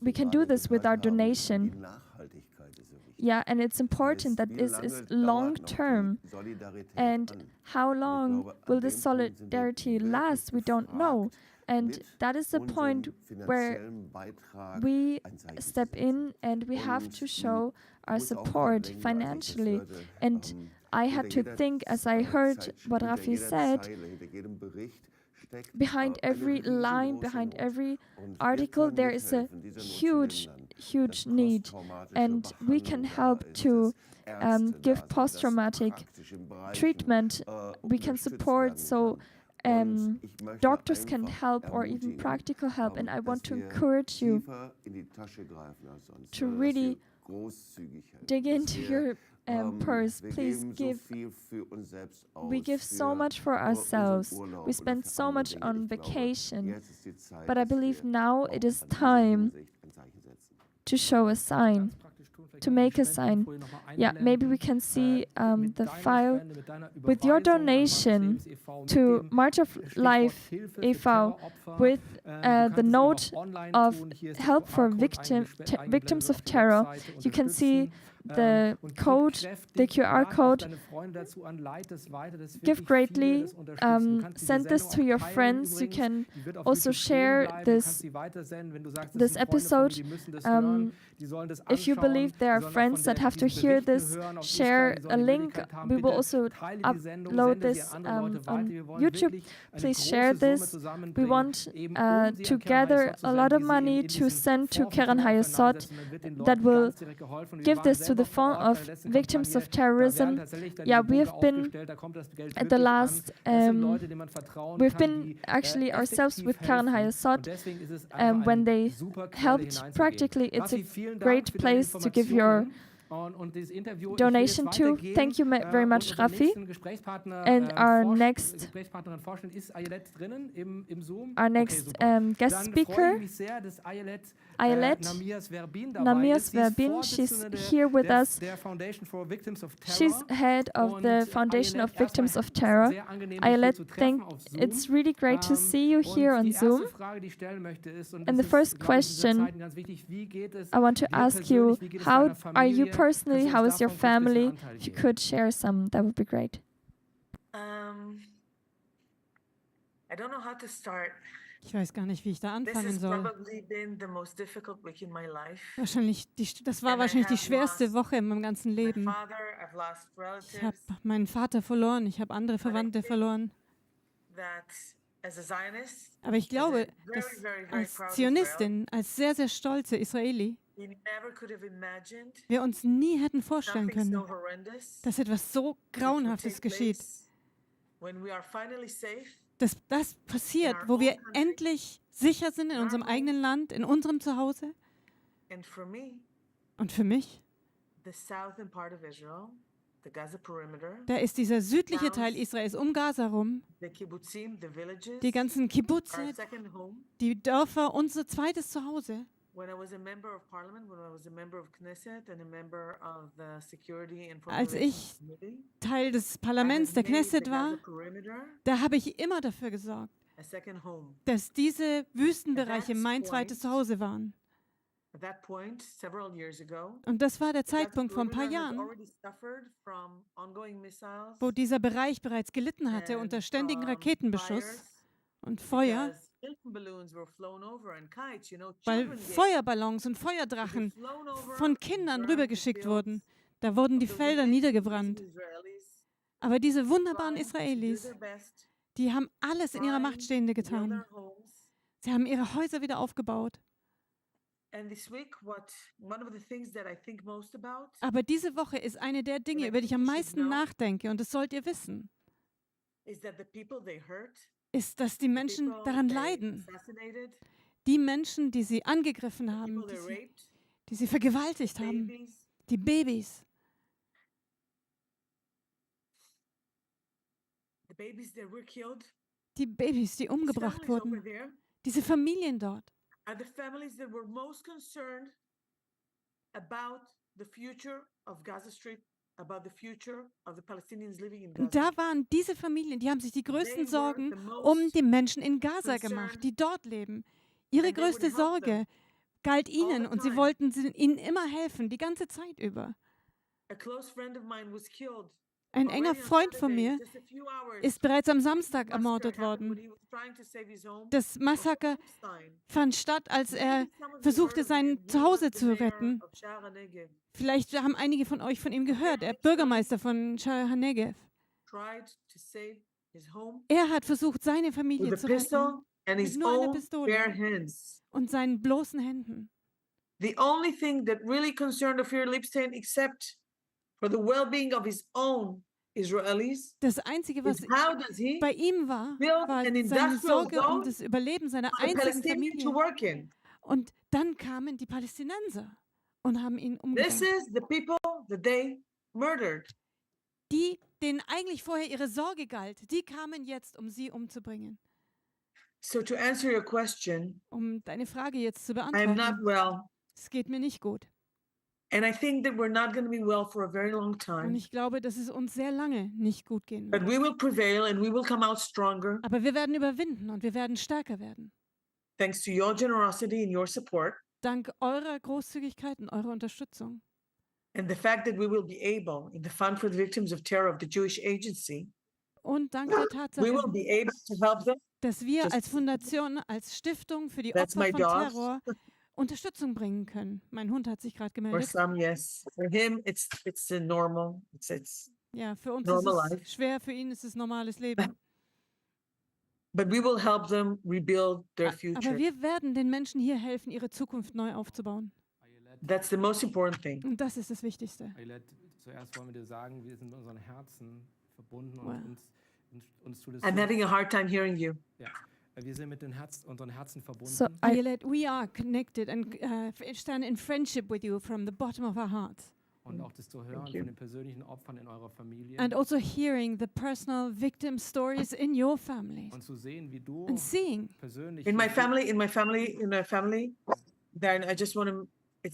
we can do this with our donation. Yeah, and it's important that this is long-term. And how long will this solidarity last? We don't know. And that is the point where we step in and we have to show our support financially. And I had to think, as I heard what Rafi said, behind every line, behind every article, there is a huge need, and we can help to give post-traumatic treatment. We can support, so doctors can help, or even practical help. And I want to encourage you to really dig into your purse. Please give. We give so much for ourselves. We spend so much on vacation. But I believe now it is time to show a sign, to make a sign. Yeah, maybe we can see the file. With your donation to March of Life e.V., with the note of help for victims of terror, you can see the code, the QR code. Give greatly. Send this to your friends. You can also share this episode. If you believe there are friends that have to hear this, share a link. We will also upload this on YouTube. Please share this. We want to gather a lot of money to send to Keren Hayesod that will give this to the fund of victims of terrorism. Yeah, we have been at the last, we've been actually ourselves with Keren Hayesod when they helped practically. It's a great place to give your donation to. Thank you very much, Rafi. And our next guest speaker, Ayelet, Nahmias-Verbin. She's here with us. She's head of the Foundation of Victims of Terror. Ayelet, it's really great to see you here on Zoom. And the first question I want to ask you, how are you personally? How is your family? If you could share some, that would be great. I don't know how to start. Ich weiß gar nicht, wie ich da anfangen soll. Das war wahrscheinlich die schwerste Woche in meinem ganzen Leben. Ich habe meinen Vater verloren, ich habe andere Verwandte verloren. Aber ich glaube, dass als Zionistin, als sehr, sehr stolze Israeli, wir uns nie hätten vorstellen können, dass etwas so Grauenhaftes geschieht. Dass das passiert, wo wir endlich sicher sind in unserem eigenen Land, in unserem Zuhause. Und für mich, da ist dieser südliche Teil Israels um Gaza rum, die ganzen Kibbuze, die Dörfer, unser zweites Zuhause. when I was a member of parliament, when I was a member of Knesset and a member of the Security and Als Foreign ich Relations Committee, Teil des I Parlaments have der made the Knesset Gaza war, perimeter da habe ich immer dafür gesorgt, a second home. dass diese Wüstenbereiche At that mein zweites point- Zuhause waren. At that point, several years ago, Und das war der the Gaza Zeitpunkt vor ein paar perimeter has Jahren, already suffered from ongoing missiles wo dieser Bereich bereits gelitten hatte and unter ständigen from Raketenbeschuss fires und Feuer, because Hilton balloons were flown over and kites, weil children gave Feuerballons und to be Feuerdrachen flown over von and Kindern burned the rübergeschickt fields wurden. Da wurden die of those Felder amazing, niedergebrannt. amazing Israelis Aber diese wunderbaren trying to do Israelis, their best, die haben alles in ihrer Macht trying Stehende to build getan. their homes. Sie haben ihre Häuser wieder aufgebaut. And this week, one of the things that I think most about Aber diese Woche ist eine der Dinge, I über die ich think am you should meisten know nachdenke, und das sollt ihr wissen, is that the people they hurt, ist, dass die the Menschen people daran they leiden. assassinated, Die Menschen, die sie angegriffen the haben, people they raped, die sie vergewaltigt haben, babies, die Babys, the babies that were killed. die Babys, die These umgebracht families over wurden, there diese Familien dort. are the families that were most concerned about the future of Gaza Strip, about the future of the Palestinians living in Und Gaza. da waren diese Familien, die haben sich die größten They were Sorgen the most um die Menschen in Gaza concerned, gemacht, die dort leben. Ihre and they would größte help Sorge them galt ihnen, the und sie time. wollten ihnen immer helfen, die ganze Zeit über. A close friend of mine was killed. Ein enger Already on Freund von Saturday, mir just a few hours ist bereits am before Samstag the ermordet massacre happened, when worden. he was trying to save his home Das from Massaker Palestine. fand statt, als er Maybe some of you versuchte, heard of sein him. He Zuhause was the zu mayor retten. of Sha'ar HaNegev. Vielleicht haben einige von euch von ihm gehört. Er ist Bürgermeister von Sha'ar HaNegev. Tried to save his home Er hat versucht, seine with Familie a zu retten pistol and mit his nur einer own Pistole bare hands. und seinen bloßen Händen. The only thing that really concerned Ophir Lipstein, except for the well-being of his own Israelis, Das Einzige, was is how does he bei ihm war, build war an seine industrial Sorge um zone das Überleben seiner for the einzigen Palestinians to Familie. work in? Und dann kamen die Palästinenser und haben ihn This umgebracht. is the people that they murdered. Die, denen eigentlich vorher ihre Sorge galt, die kamen jetzt, um sie umzubringen. So to answer your question, Um deine Frage jetzt zu I am not beantworten, well. es geht mir nicht gut. And I think that we're not going to be well for a very long Und time. ich glaube, dass es uns sehr lange nicht gut gehen But wird. we will prevail and we will come out stronger Aber wir werden überwinden und wir werden stärker werden. thanks to your generosity and your support. Dank eurer Großzügigkeit und eurer Unterstützung. And the fact that we will be able, in the Fund for the Victims of Terror of the Jewish Agency, Und dank der we Tatsache, will be able to help them. dass wir Just- als Fundation, als Stiftung für die That's Opfer my von dog. Terror Unterstützung bringen können. Mein Hund hat sich gerade For gemeldet. some, yes. For him, it's a normal. It's. Ja, für uns normal ist life. es schwer, für ihn ist es normales Leben. But we will help them rebuild their Aber future. wir werden den Menschen hier helfen, ihre Zukunft neu aufzubauen. That's the most important thing. Und das ist das Wichtigste. Ayelet, zuerst wollen wir dir sagen, wir sind mit unseren Herzen verbunden Wow. und uns tut es I'm so- having a hard time hearing you. ja, wir sind mit unseren Herzen verbunden. So Ayelet, we are connected and stand in friendship with you from the bottom of our hearts. Und auch das zu hören you. von den persönlichen Opfern in eurer Familie. And also hearing the personal victim stories in your family. Und zu sehen, wie du And seeing. persönlich In my family, then I just want to.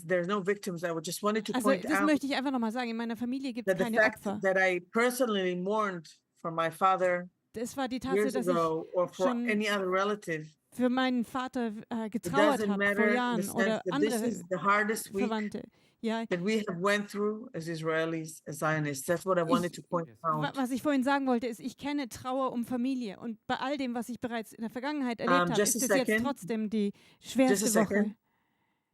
There's no victims. I just wanted to Also point das out möchte ich einfach nochmal sagen. In meiner Familie gibt es that the keine fact Opfer. that I personally mourned for my father Es war die Tatsache, years dass ich ago, or for schon any other relative, für meinen Vater it getrauert doesn't habe vor matter. In Jahren the oder sense that this andere is the hardest week Verwandte. Ja, that we have went through as Israelis, as Zionists. That's what I wanted to point out. was ich vorhin sagen wollte, ist, ich kenne Trauer um Familie. Und bei all dem, was ich bereits in der Vergangenheit erlebt habe, just ist a es jetzt second. trotzdem die Just a schwerste Woche. second.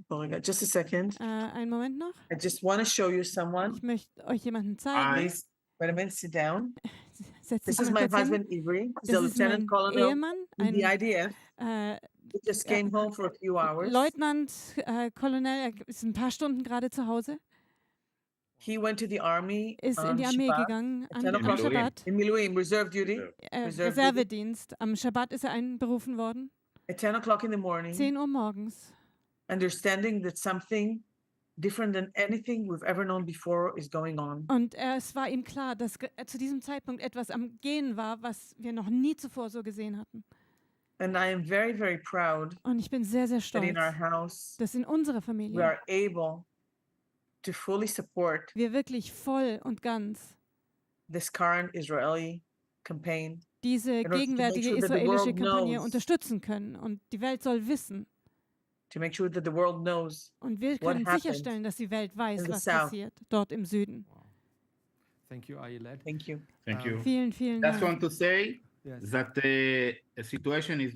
Oh my God, just a second. Einen Moment noch. I just want to show you someone. Ich möchte euch jemanden zeigen. Please, wait a minute, sit down. Setz This dich is mal my kurz hin. husband, Ivry. He's Das a ist mein lieutenant colonel Ehemann, in the ein IDF. He just came home for a few hours. Leutnant, Colonel, er ist ein paar Stunden gerade zu Hause, He went to the army ist in on die Armee Shabbat, gegangen at am 10 o'clock Schabbat. in Miluim, reserve duty. Reserve duty. Reservedienst. Am Schabbat ist er einberufen worden. At 10 o'clock in the morning, 10 Uhr morgens. understanding that something different than anything we've ever known before is going on. Und es war ihm klar, dass zu diesem Zeitpunkt etwas am Gehen war, was wir noch nie zuvor so gesehen hatten. And I am very, very proud Und ich bin sehr, sehr that in stolz, our house dass in unserer we Familie are able to fully support wir wirklich voll und ganz this current Israeli campaign diese in order to make gegenwärtige sure that the israelische world Kampagne knows, unterstützen können. Und die Welt soll wissen. to make sure that the world knows Und wir what können happened sicherstellen, dass die Welt weiß, in the was south. passiert dort im Süden. Thank you, Ayelet. Thank you. Thank you. Vielen, vielen Just Dank. want to say Yes. that the situation is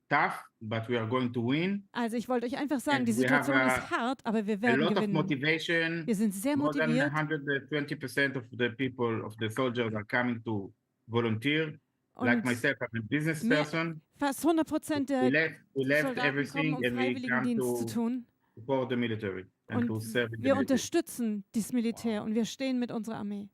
tough, but we are going to win. Also ich wollte euch einfach sagen, And die we have Situation ist hart, aber wir A werden lot of gewinnen. motivation. Wir sind sehr More than motiviert 120% of the people, of the soldiers are coming to volunteer. Like und myself, I'm a business mehr- person. fast 100% We der left Soldaten kommen, everything um and we come Freiwilligendienst zu to tun. support the military and to Und serve in the wir military. unterstützen das Militär und wir stehen mit unserer Armee.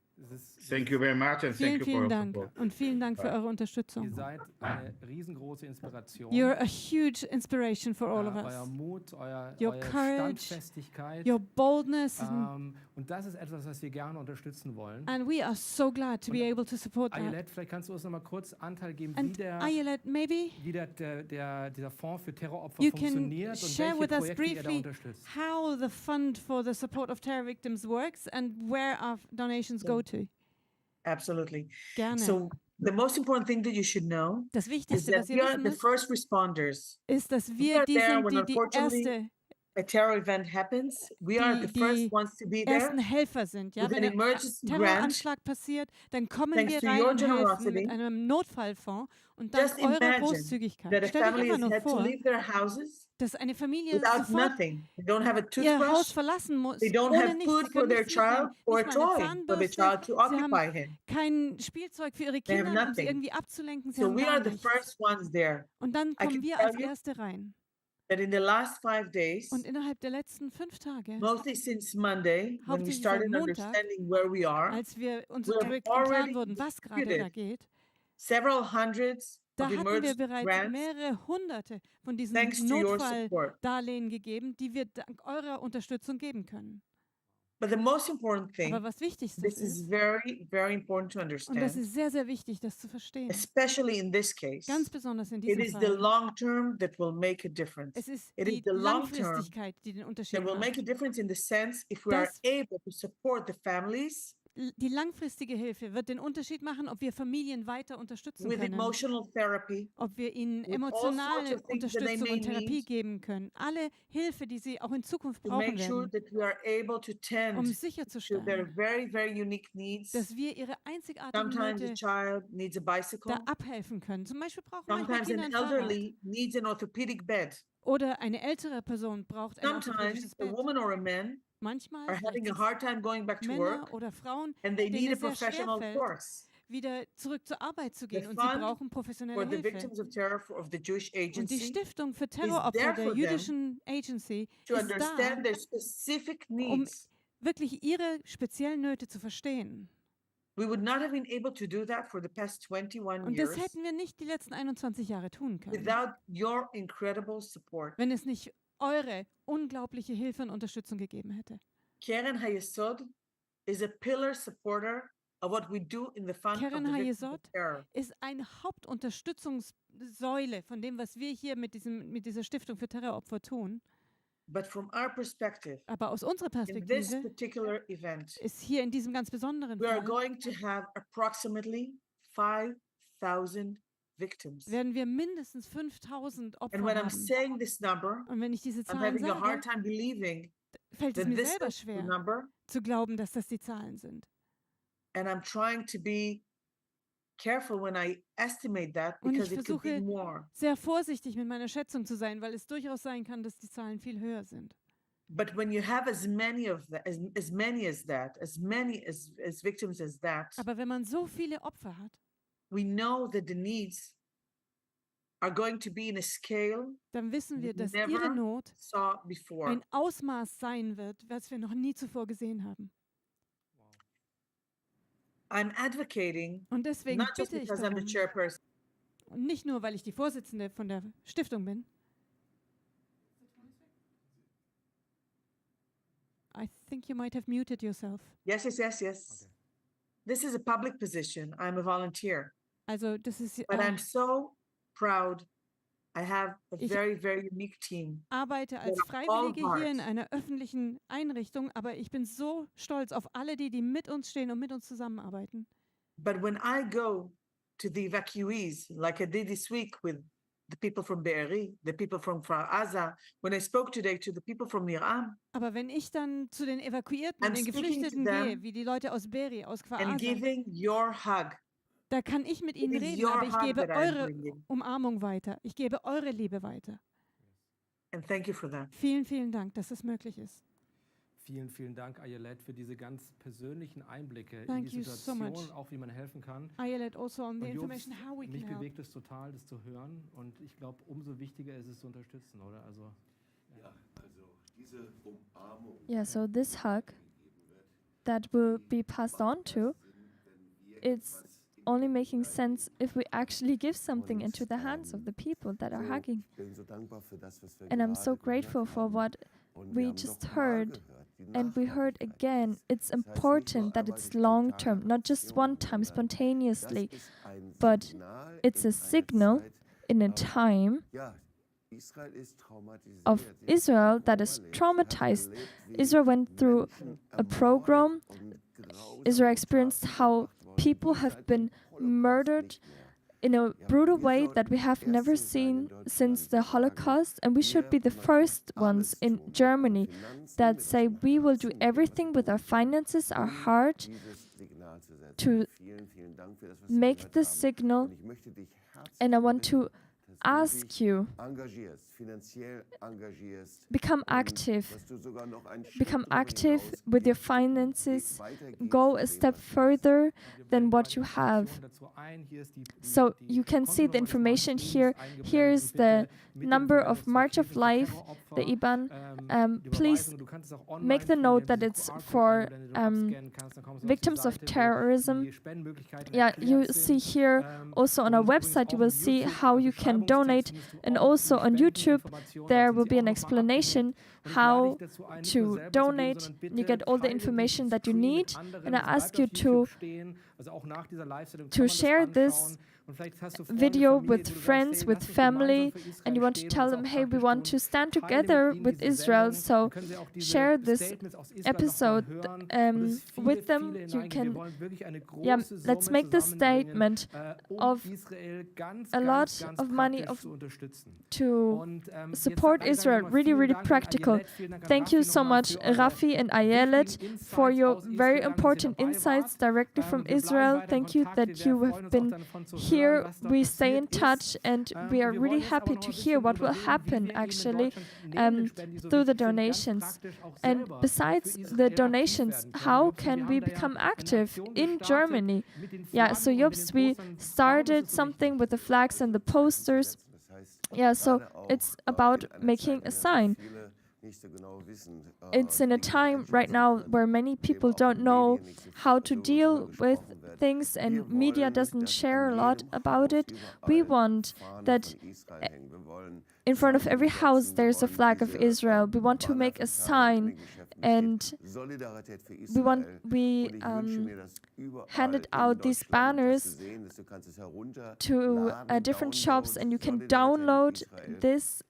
Thank you very much and Vielen, thank you for vielen your Dank support. und vielen Dank für eure Ihr Unterstützung. seid eine riesengroße Inspiration. You're a huge inspiration for all of Euer us. Mut, Your eure courage, Standfestigkeit. Your boldness, Und das ist etwas, was wir gerne unterstützen wollen. and we are so glad to be able to support that. Ayelet, vielleicht kannst du uns noch mal kurz Anteil geben, And Ayelet, maybe dieser Fonds für Terroropfer you can funktioniert und share welche with us Projekte ihr da briefly unterstützt. how the fund for the support of terror victims works and where our donations go to. Absolutely. Gerne. So the most important thing that you should know Das is Wichtigste, that was ihr we are wissen the müsst, first responders. ist, dass We wir are die there sind, when die die unfortunately a terror event happens. We are the die first ones to be there ersten Helfer sind. Ja? with Wenn an ein emergency grant. Terroranschlag passiert, dann kommen Thanks wir to rein your und helfen generosity. mit einem Notfallfonds und dank Just eurer imagine Großzügigkeit. that a Stellt euch family einfach has nur had to vor, leave their houses dass eine Familie without sofort nothing. They don't have a ihr Haus toothbrush. verlassen muss, They don't ohne have nichts. food Sie for können their nichts mitnehmen, child or a nicht mal eine toy for the Zahnbürste. child to Sie haben occupy him. kein Spielzeug für ihre They have Kinder, um sie nothing. irgendwie abzulenken. Sie So haben we gar are the nichts. first ones there. Und dann I kommen can wir tell als you Erste rein. that in the last 5 days, Und innerhalb der letzten 5 Tage, mostly since Monday, when we hauptsächlich started seit Montag, understanding where we are, als wir uns we have klar already wurden, was gerade distributed da geht, several hundreds da of hatten wir emergency bereits grants mehrere Hunderte von diesen thanks to your support. Notfalldarlehen gegeben, die wir dank eurer Unterstützung geben können. But the most important thing, Aber was Wichtigstes this is ist, very, very important to und das understand, ist sehr, sehr wichtig, das zu verstehen, especially in this case, ganz besonders in it diesem is the Fall, long term that will make a difference. es ist It is die the long term Langfristigkeit, die den Unterschied that will make a macht. difference in the sense if we are Das- able to support the families Die langfristige Hilfe wird den Unterschied machen, ob wir Familien weiter unterstützen with können, emotional therapy, ob wir ihnen with all emotionale sorts of things that they Unterstützung may und Therapie need geben können. Alle Hilfe, die sie auch in Zukunft to brauchen make sure werden, that we are able to um tend to their sicherzustellen, very, very unique needs. dass wir ihre einzigartigen Sometimes a Nöte child needs a bicycle. da abhelfen können. Zum Beispiel brauchen manchmal Sometimes Kinder an ein Fahrrad elderly needs an orthopedic bed. oder eine ältere Person braucht ein Sometimes orthopädisches a Bett. woman or a man Manchmal are having a hard time going back to Männer work oder Frauen, and they need denen a es sehr schwer professional fällt, course. wieder zurück zur Arbeit zu gehen The und sie fund brauchen For professionelle the Hilfe. victims of terror of the Jewish Und die Agency Stiftung für there Terroropfer der for them jüdischen Agency to ist da, understand their specific needs. wirklich ihre speziellen Nöte zu verstehen. We would not have been able to do that for the past 21 Und years das hätten wir nicht die letzten 21 Jahre tun können, without your incredible support. wenn es nicht eure unglaubliche Hilfe und Unterstützung gegeben hätte. Keren Hayesod is a pillar supporter of what we do in the fund of Keren the victims of Hayesod terror. ist eine Hauptunterstützungssäule von dem, was wir hier mit dieser Stiftung für Terroropfer tun. But from our perspective, Aber aus unserer in this Perspektive particular event, ist hier in diesem ganz besonderen we are Fall, going to have approximately 5,000 victims. werden wir mindestens 5000 Opfer And when I'm haben. saying this number, Und wenn ich diese I'm Zahlen having a hard sage, time believing fällt es that mir this selber is the schwer number. zu glauben, dass das die Zahlen sind. And I'm trying to be careful when I estimate that Und ich because it could be versuche more. sehr vorsichtig mit meiner Schätzung zu sein, weil es durchaus sein kann, dass die Zahlen viel höher sind. But when you have as many of that, as many as that, as many as victims as that, Aber wenn man so viele Opfer hat, we know that the needs are going to be in a scale dann wissen wir, we dass never ihre Not saw before. ein Ausmaß sein wird, was wir noch nie zuvor gesehen haben. I'm advocating Und deswegen not just bitte ich because I'm the darum, chairperson, und nicht nur, weil ich die Vorsitzende von der Stiftung bin. I think you might have muted yourself. yes. Okay. This is a public position. I'm a volunteer, Also das ist but I'm so proud I have a very, very unique team. Arbeite als Freiwillige hier in einer öffentlichen Einrichtung, aber ich bin so stolz auf alle die mit uns stehen und mit uns zusammenarbeiten. But when I go to the evacuees, like I did this week with the people from Be'eri, the people from Gaza, when I spoke today to the people from Iran. Aber wenn ich dann zu den Evakuierten und den Geflüchteten gehe, wie die Leute aus Be'eri, aus Gaza, and giving your hug. Da kann ich mit ihnen reden, aber ich gebe eure Umarmung weiter. Ich gebe eure Liebe weiter. And thank you for that. Vielen, vielen Dank, dass es möglich ist. Vielen, vielen Dank, Ayelet, für diese ganz persönlichen Einblicke in die Situation, auch wie man helfen kann. Ayelet, also on the information how we can mich help. Bewegt es total, das zu hören, und ich glaube, umso wichtiger ist es zu unterstützen, oder? Also, ja, also diese Umarmung. Yeah, so this hug that will be passed on to, it's only making sense if we actually give something into the hands of the people that are hugging. And I'm so grateful for what we just heard. And we heard again, it's important that it's long-term, not just one time, spontaneously, but it's a signal in a time of Israel that is traumatized. Israel went through a pogrom. Israel experienced how people have been murdered in a brutal way that we have never seen since the Holocaust, and we should be the first ones in Germany that say we will do everything with our finances, our heart, to make the signal. And I want to ask you, become active with your finances, go a step further than what you have. So you can see the information here. Here is the number of March of Life, the IBAN. Please make the note that it's for victims of terrorism. Yeah, you see here also on our website, you will see how you can donate, and also on YouTube there will be an explanation how to donate. You get all the information that you need, and I ask you to share this video with friends, with family, and you want to tell them, hey, we want to stand together with Israel, so share this episode with them. You can, yeah, let's make the statement of a lot of money to support Israel, really, really practical. Thank you so much, Rafi and Ayelet, for your very important insights directly from Israel. Thank you that you have been here. We stay in touch, and we are really happy to hear what will happen actually through the donations. And besides the donations, how can we become active in Germany? Yeah, so Jobst, we started something with the flags and the posters. Yeah, so it's about making a sign. It's in a time right now where many people don't know how to deal with things, and media doesn't share a lot about it. We want that in front of every house there's a flag of Israel. We want to make a sign, and we handed out these banners to different shops, and you can download this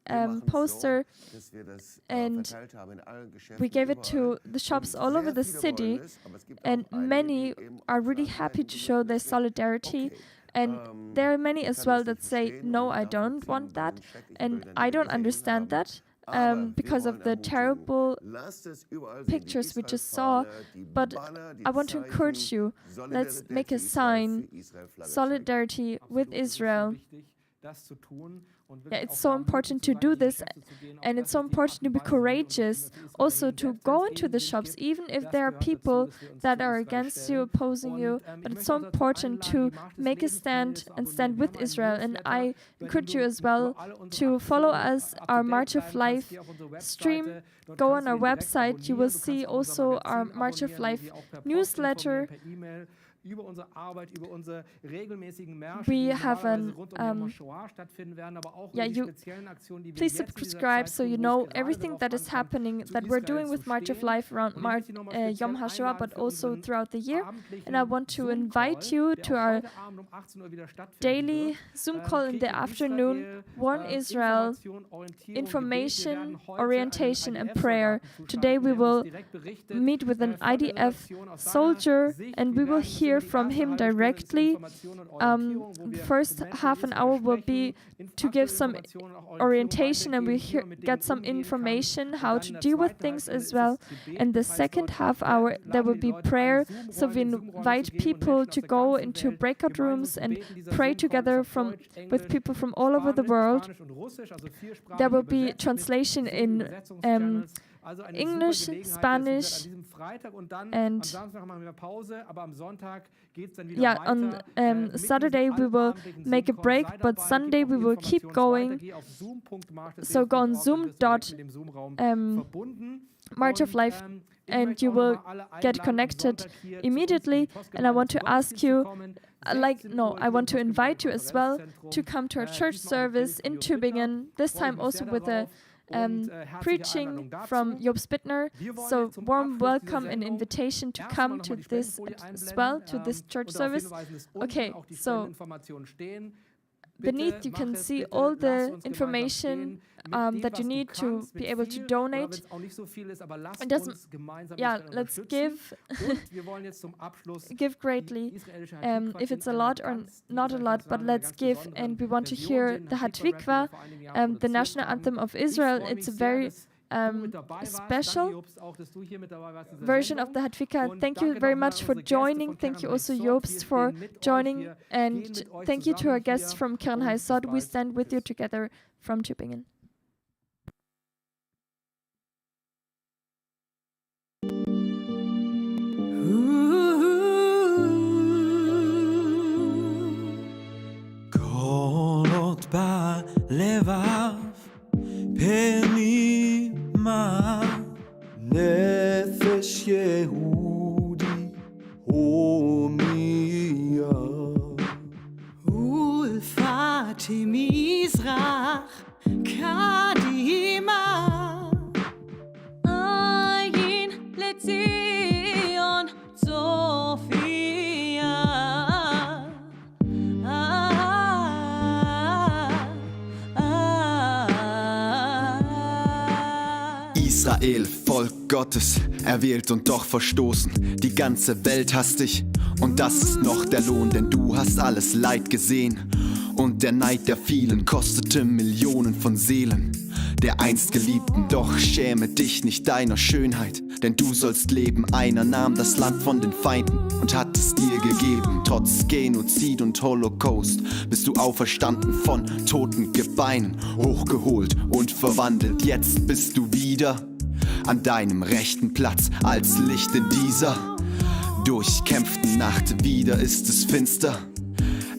poster, and we gave it to the shops all over the city, and many are really happy to show their solidarity. And there are many as well that say, no, I don't want that, and I don't understand that. Because of the terrible pictures we just saw. But I want to encourage you, let's make a sign, solidarity with Israel. Yeah, it's so important to do this, and it's so important to be courageous, also to go into the shops, even if there are people that are against you, opposing you, but it's so important to make a stand and stand with Israel. And I encourage you as well to follow us, our March of Life stream. Go on our website, you will see also our March of Life newsletter. über unsere Arbeit, über unsere regelmäßigen Märsche, we die have normalerweise rund Yom HaShoah stattfinden werden, aber auch über die speziellen Aktionen, die wir please jetzt in dieser subscribe Zeit so you tun, know wo es gerade everything darauf that is ankommt, happening, zu that we're Israel doing with zu March of stehen. Life around Und ich möchte nochmal speziell Yom HaShoah, einladen but für also unseren throughout the year. abendlichen And I want to Zoom-Call, invite you der to auch our heute Abend um 18 Uhr wieder stattfinden daily wird. Zoom call in the Krieg in afternoon, Israel, Warn Israel, Information, Orientierung, information, Gebet. Wir werden heute orientation, einen and prayer. IDF-Soldaten Today we zuschalten, der will uns direkt berichtet, meet with an von der IDF Situation aus seiner soldier, Sicht. and Wir we will werden uns hear über die from erste him halbe Stunde directly. Information und Orientierung, wo wir First mit Menschen half an in Israel hour will be sprechen, to give some Informationen und auch orientation, and we weitergeben, wie man mit Dingen get some umgehen kann. information Und how dann to in der deal with zweiten things Halbstunde as ist well. das Gebet. In the Das heißt, second dort half hour, laden there wir will die be Leute ein, prayer. Zoom-Räume, So we in Zoom-Räume invite zu gehen und people Menschen to aus der go ganzen into Welt breakout gemeinsam rooms zu and beten. Dieser pray Zoom-Call ist together auf from Deutsch, with Englisch, people from all over the Spanisch, world. Spanisch und Russisch, also viersprachige There will be übersetzt mit translation in Übersetzungschannels. Also eine English, super Gelegenheit, Spanish, an diesem Freitag und dann and am Samstag machen wir Pause, aber am Sonntag geht es dann wieder yeah, weiter. on Saturday we will make a break, but Sunday we will keep going. So go on March of Life, and you will get connected immediately. And I want to ask you, I want to invite you as well to come to our church service in Tübingen, this time also with a preaching from Jobst Bittner. So warm welcome and invitation to come to this as well, to this church service. Okay, so beneath you can see all the information that you need to be able to donate. It doesn't, let's give give greatly, if it's a lot or not a lot, but let's give. And we want to hear the Hatikva, the national anthem of Israel. It's a very special version of the Hatikva. Thank you very much for joining. Thank you also, Jobst, for joining. And thank you to our guests from Keren Hayesod. We stand with you together from Tübingen. קולות בלבב פנימה נפש יהודי הומיה ולפתי מזרח קדימה עין לציון צופיה Israel, Volk Gottes, erwählt und doch verstoßen. Die ganze Welt hasst dich und das ist noch der Lohn, denn du hast alles Leid gesehen. Und der Neid der vielen kostete Millionen von Seelen. Der einst Geliebten, doch schäme dich nicht deiner Schönheit, denn du sollst leben. Einer nahm das Land von den Feinden und hat es dir gegeben. Trotz Genozid und Holocaust bist du auferstanden von toten Gebeinen, hochgeholt und verwandelt. Jetzt bist du wieder an deinem rechten Platz als Licht in dieser durchkämpften Nacht. Wieder ist es finster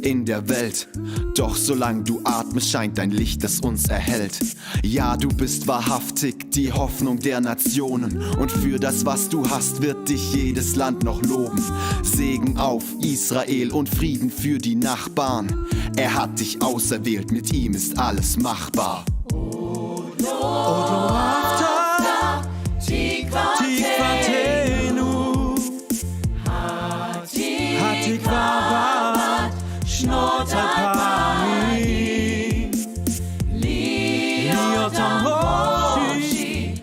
in der Welt, doch solange du atmest, scheint dein Licht, das uns erhält. Ja, du bist wahrhaftig die Hoffnung der Nationen und für das, was du hast, wird dich jedes Land noch loben. Segen auf Israel und Frieden für die Nachbarn. Er hat dich auserwählt, mit ihm ist alles machbar. שנות הפעמים להיות הראשי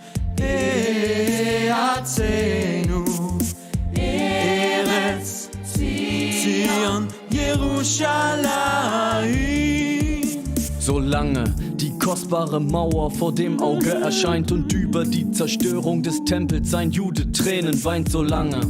בארצנו ארץ ציון Jerusalem. Solange die kostbare Mauer vor dem Auge erscheint und über die Zerstörung des Tempels ein Jude Tränen weint, solange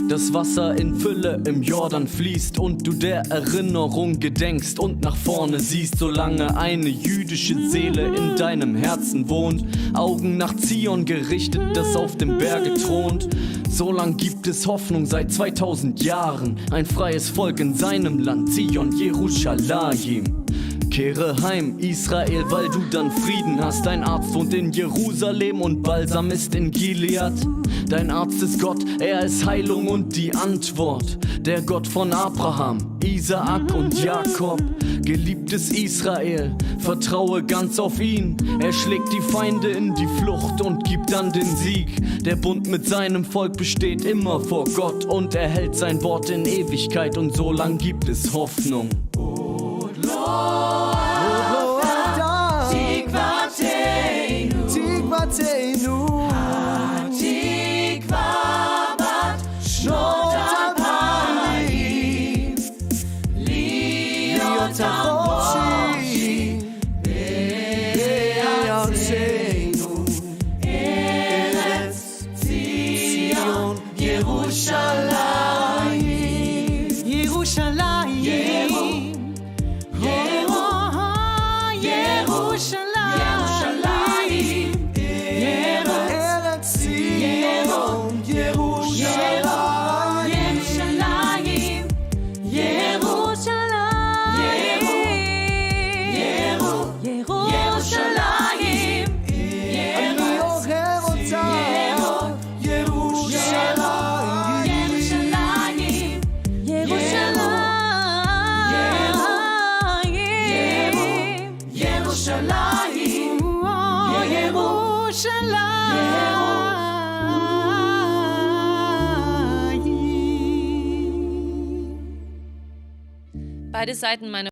das Wasser in Fülle im Jordan fließt und du der Erinnerung gedenkst und nach vorne siehst, solange eine jüdische Seele in deinem Herzen wohnt, Augen nach Zion gerichtet, das auf dem Berge thront, solang gibt es Hoffnung seit 2000 Jahren, ein freies Volk in seinem Land, Zion, Jerusalem. Kehre heim, Israel, weil du dann Frieden hast. Dein Arzt wohnt in Jerusalem und Balsam ist in Gilead. Dein Arzt ist Gott, er ist Heilung und die Antwort. der Gott von Abraham, Isaak und Jakob. Geliebtes Israel, vertraue ganz auf ihn. Er schlägt die Feinde in die Flucht und gibt dann den Sieg. Der Bund mit seinem Volk besteht immer vor Gott und er hält sein Wort in Ewigkeit und so lang gibt es Hoffnung. Beide Seiten meiner